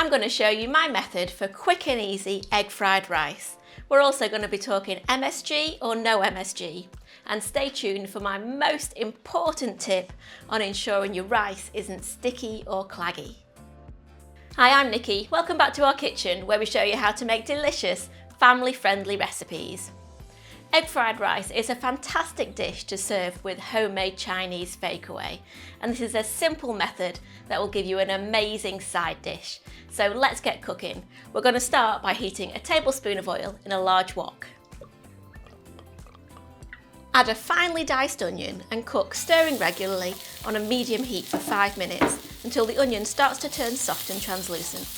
I'm going to show you my method for quick and easy egg fried rice. We're also going to be talking MSG or no MSG. And stay tuned for my most important tip on ensuring your rice isn't sticky or claggy. Hi, I'm Nikki. Welcome back to our kitchen where we show you how to make delicious, family-friendly recipes. Egg fried rice is a fantastic dish to serve with homemade Chinese fakeaway, and this is a simple method that will give you an amazing side dish. So let's get cooking. We're going to start by heating a tablespoon of oil in a large wok. Add a finely diced onion and cook, stirring regularly on a medium heat for 5 minutes until the onion starts to turn soft and translucent.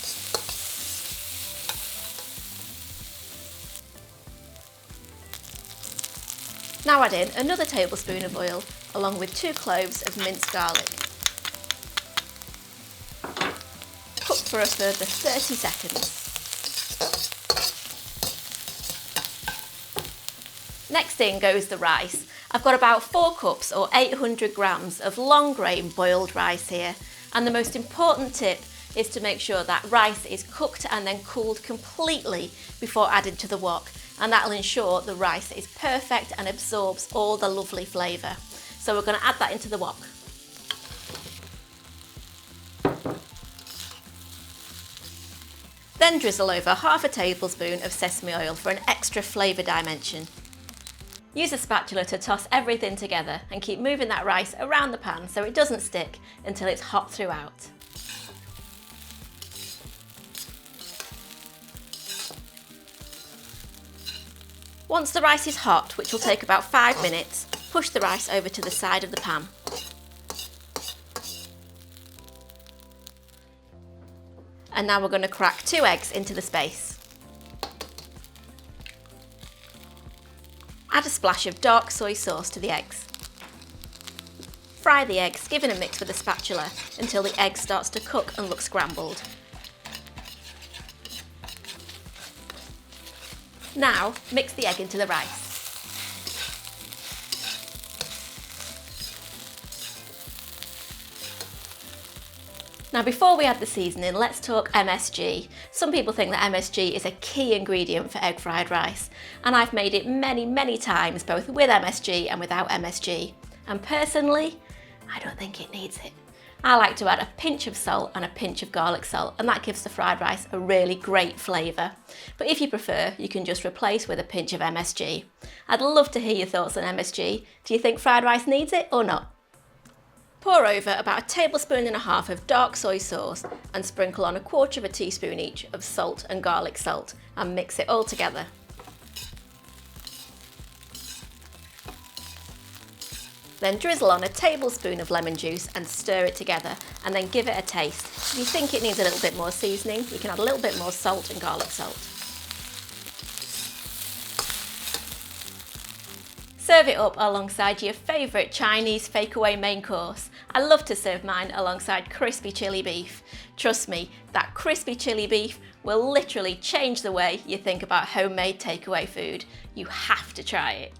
Now add in another tablespoon of oil along with 2 cloves of minced garlic. Cook for a further 30 seconds. Next in goes the rice. I've got about 4 cups or 800 grams of long grain boiled rice here, and the most important tip is to make sure that rice is cooked and then cooled completely before added to the wok, and that'll ensure the rice is perfect and absorbs all the lovely flavour. So we're going to add that into the wok. Then drizzle over half a tablespoon of sesame oil for an extra flavour dimension. Use a spatula to toss everything together and keep moving that rice around the pan so it doesn't stick until it's hot throughout. Once the rice is hot, which will take about 5 minutes, push the rice over to the side of the pan. And now we're going to crack 2 eggs into the space. Add a splash of dark soy sauce to the eggs. Fry the eggs, giving a mix with a spatula until the egg starts to cook and look scrambled. Now, mix the egg into the rice. Now before we add the seasoning, let's talk MSG. Some people think that MSG is a key ingredient for egg fried rice, and I've made it many times, both with MSG and without MSG. And personally, I don't think it needs it. I like to add a pinch of salt and a pinch of garlic salt, and that gives the fried rice a really great flavour. But if you prefer, you can just replace with a pinch of MSG. I'd love to hear your thoughts on MSG. Do you think fried rice needs it or not? Pour over about 1.5 tablespoons of dark soy sauce and sprinkle on 1/4 teaspoon each of salt and garlic salt and mix it all together. Then drizzle on 1 tablespoon of lemon juice and stir it together, and then give it a taste. If you think it needs a little bit more seasoning, you can add a little bit more salt and garlic salt. Serve it up alongside your favourite Chinese fakeaway main course. I love to serve mine alongside crispy chili beef. Trust me, that crispy chili beef will literally change the way you think about homemade takeaway food. You have to try it.